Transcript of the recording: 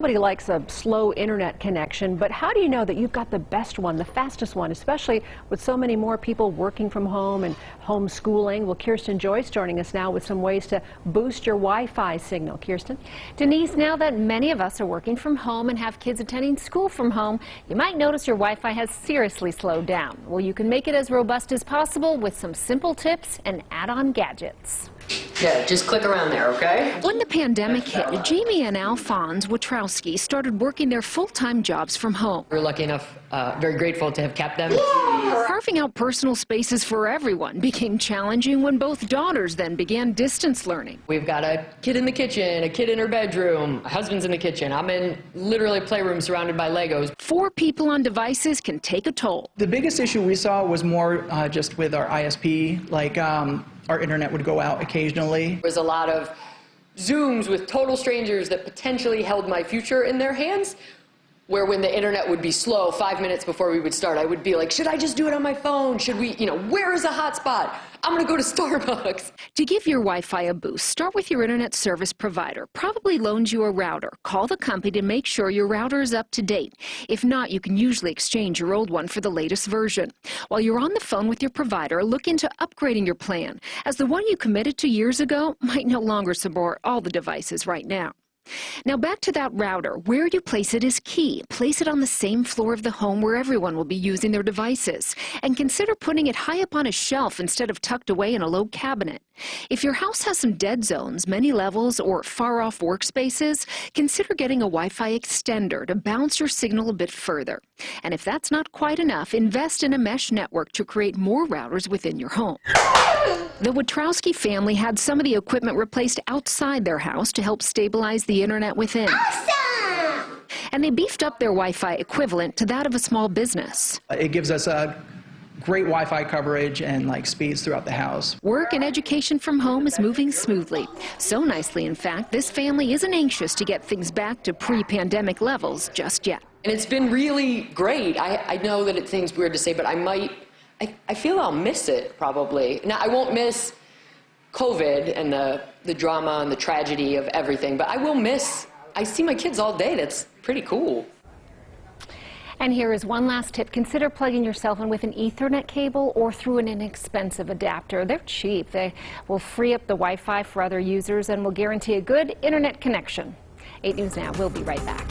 Nobody likes a slow internet connection, but how do you know that you've got the best one, the fastest one, especially with so many more people working from home and homeschooling? Well, Kirsten Joyce joining us now with some ways to boost your Wi-Fi signal. Kirsten? Denise, now that many of us are working from home and have kids attending school from home, you might notice your Wi-Fi has seriously slowed down. Well, you can make it as robust as possible with some simple tips and add-on gadgets. Yeah, just click around there, okay? When the pandemic hit, Jamie and Alphonse Watrowski started working their full-time jobs from home. We're lucky enough, very grateful to have kept them. Carving out personal spaces for everyone became challenging when both daughters then began distance learning. We've got a kid in the kitchen, a kid in her bedroom, a husband's in the kitchen. I'm in literally a playroom surrounded by Legos. 4 people on devices can take a toll. The biggest issue we saw was more just with our ISP, like our internet would go out occasionally. There was a lot of Zooms with total strangers that potentially held my future in their hands, where when the internet would be slow 5 minutes before we would start, I would be like, should I just do it on my phone? Should we, where is a hotspot? I'm going to go to Starbucks. To give your Wi-Fi a boost, start with your internet service provider. Probably loans you a router. Call the company to make sure your router is up to date. If not, you can usually exchange your old one for the latest version. While you're on the phone with your provider, look into upgrading your plan, as the one you committed to years ago might no longer support all the devices right now. Now back to that router. Where you place it is key. Place it on the same floor of the home where everyone will be using their devices. And consider putting it high up on a shelf instead of tucked away in a low cabinet. If your house has some dead zones, many levels, or far-off workspaces, consider getting a Wi-Fi extender to bounce your signal a bit further. And if that's not quite enough, invest in a mesh network to create more routers within your home. The Watrowski family had some of the equipment replaced outside their house to help stabilize the internet within. Awesome! And they beefed up their Wi-Fi equivalent to that of a small business. It gives us a great Wi-Fi coverage and speeds throughout the house. Work and education from home is moving smoothly. So nicely, in fact, this family isn't anxious to get things back to pre-pandemic levels just yet. And it's been really great. I know that it seems weird to say, but I feel I'll miss it, probably. Now, I won't miss COVID and the drama and the tragedy of everything, but I see my kids all day. That's pretty cool. And here is one last tip. Consider plugging yourself in with an Ethernet cable or through an inexpensive adapter. They're cheap. They will free up the Wi-Fi for other users and will guarantee a good internet connection. 8 News Now. We'll be right back.